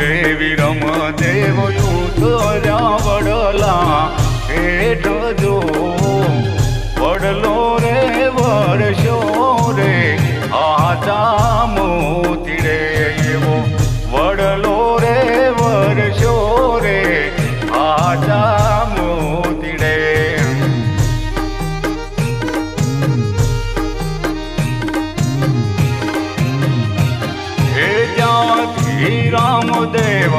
રામદેવી રમદેવ યુદ્ધર્યા વડલા હેઠ જો વડલો રે વર્ષો રે આજા મોતી રે એવો વડલો રે વર્ષો રે આજા મોતી રે રામદેવ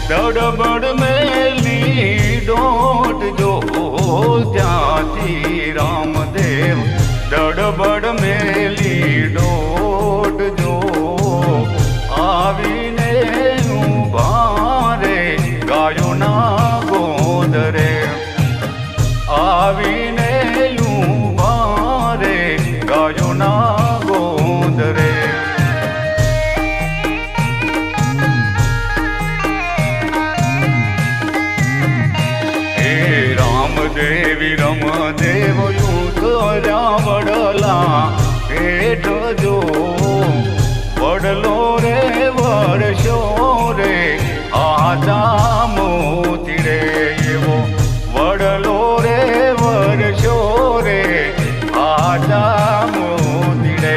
દડબડ મેલી દોટ જો ત્યાંથી રામદેવ દડબડ મેલી દોટ જો આવીને ઉભા રે ગાયોના ગોદ રે આવીને ઉભા રે ગાયોના ગોદ રે રામદેવી રમદેવ યુદ્ધર્યા વડલા હેઠ જો વડલો રે વર્ષો રે આજા મોતી રે એવો વડલો રે વર્ષો રે આજા મોતી રે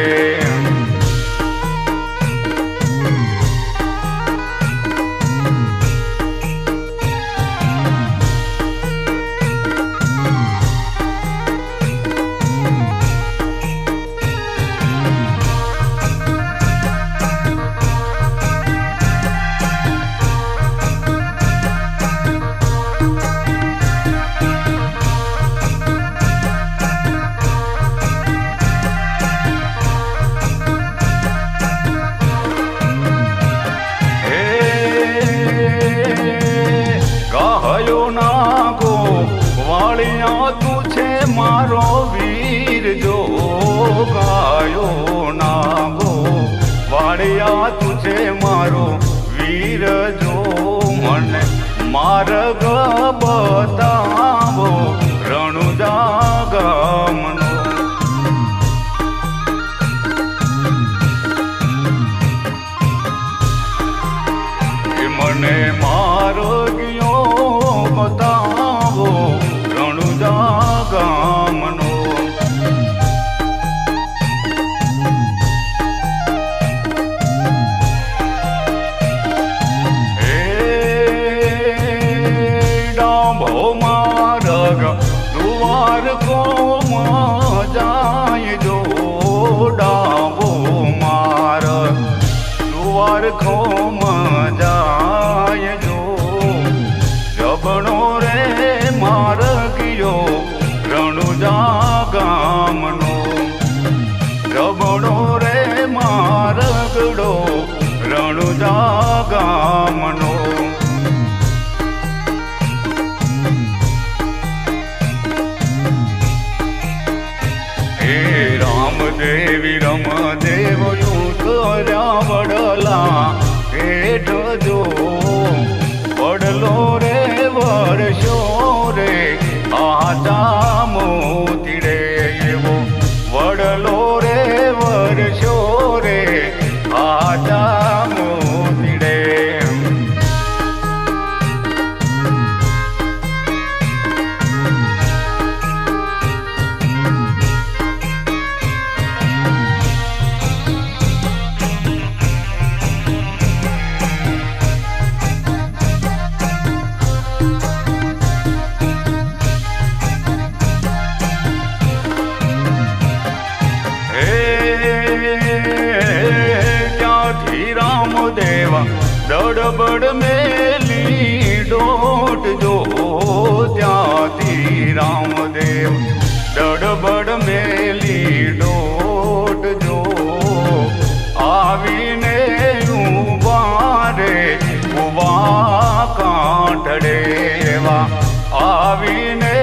તું છે મારો વીર જો ગાયો નાગો વાળિયા તું છે મારો વીર જો મને માર્ગ બતાવો રણુજા ગામનો મને માર્ગયો બતાવો ગામનો હે ડાભો માર્ગ દુવાર કોમાં જાય જો ડાભો માર્ગ દુવાર કોમાં જાય જો જબણો રે માર્ગ રણુજા ગામનો જબડો રે માર્ગડો રણુજા ગામનો હે રામદેવી રમદેવ યુદ્ધર્યા વડલા હેઠ જો વડલો રે વર્ષો રે આજા મોતી રે એવો વડલો રે વર્ષો રે આજા મોતી રે દડબડ મેલી દોટ જો ત્યાંથી રામદેવ દડબડ મેલી દોટ જો આવીને ઉભા રે ઉભા કાંઠડે એવા આવીને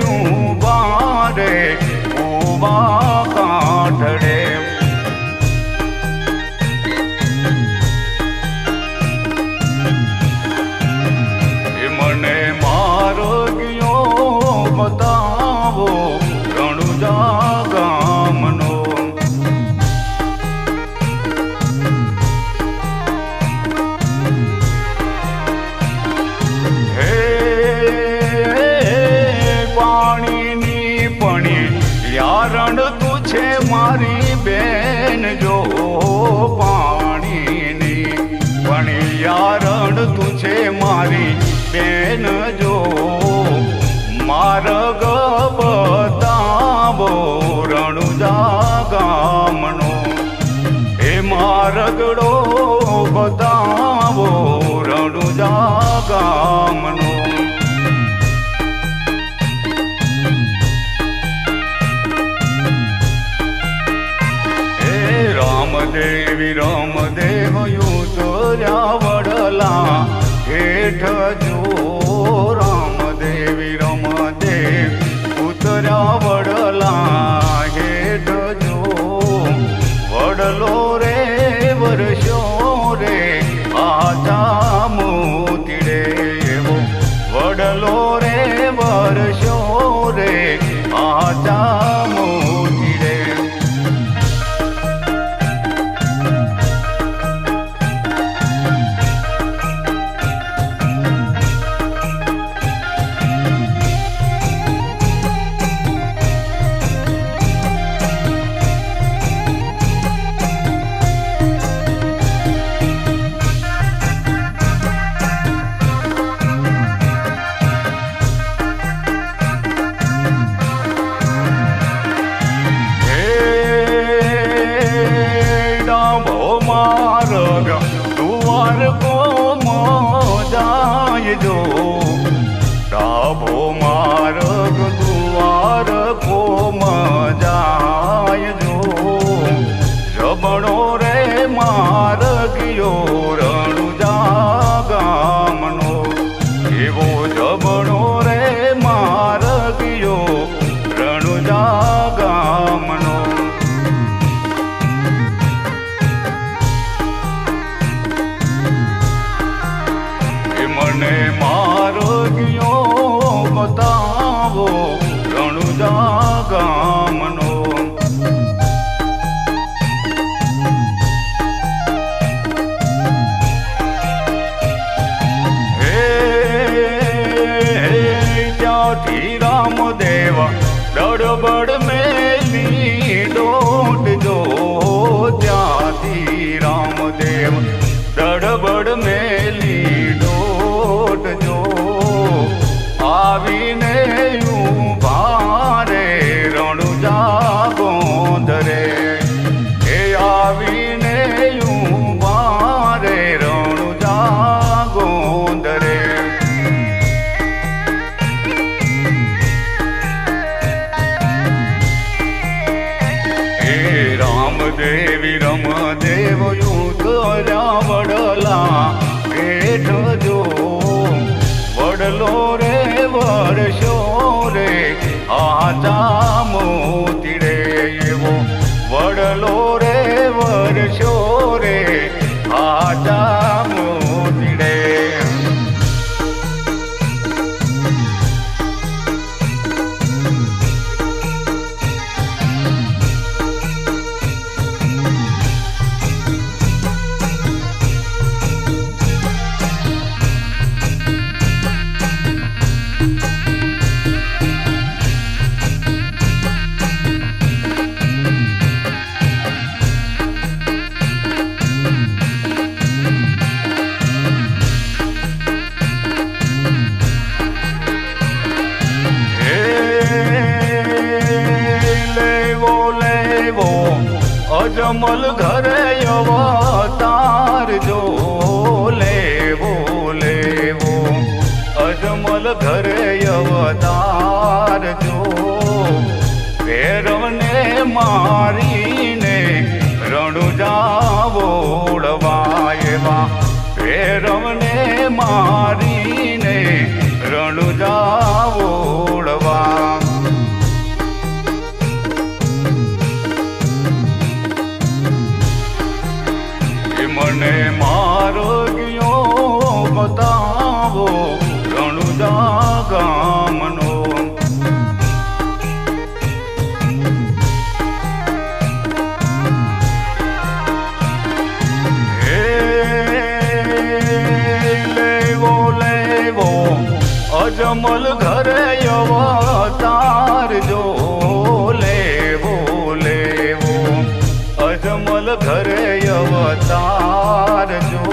ઉભા રે ઉભા કાંઠડે મને માર્ગયો બતાવો રણુજા ગામનો બતાવો રણુજા ગામનો. હે રામદેવી રામદેવ ઉતર્યા વડલા હેઠ જો. રામદેવી રામદેવ ઉતર્યા વડલા હેઠ જો. વડલો રે વર્ષો રે આજા મોતીડે એવો. વડલો રે વર્ષો રે આજા મોતીડે. જો ડાભો માર્ગ દુવાર કોમ જાય જો. જબણો રે માર્ગયો રણુજા ગામનો એવો. જબણો રે માર્ગયો રણુજા ગામનો. મને માર્ગયો બતાવો રણુજા ગામનો. હે ત્યાંથી રામદેવ દડબડ મેલી દોટ જો. ત્યાંથી રામદેવ દડબડ મેલી જો. આવીને ઊભા રે રણુજા ગોંધરે. એ આવીને ઊભા રે રણુજા ગોંધરે. હે રામદેવી રમદેવ ઉતર્યા વડલા હેઠ જો. વડલો રે વર્ષો રે આજા મોતીડે એવો. વડલો રે વર્ષો રે આજા મોતીડે. અજમલ ઘરે અવતાર જો. લેવો લેવો અજમલ ઘરે અવતાર જો. ભૈરવને મારીને રણુજા વોળવા એવા. ભૈરવને મારીને રણુજા વોળવા. મને માર્ગયો બતાવો રણુજા ગામનો. હે લેવો લેવો અજમલ ઘરે અવતાર જો. લેવો લેવો અજમલ ઘરે અવતાર જો.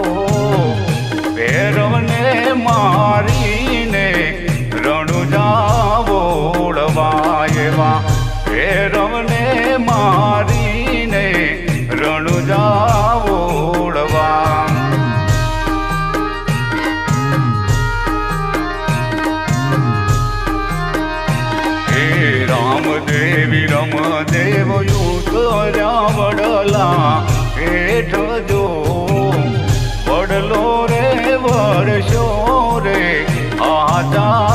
ભૈરવને મારીને રણુજા વોળવા એવા. ભૈરવને મારીને રણુજા વોળવા. રાજા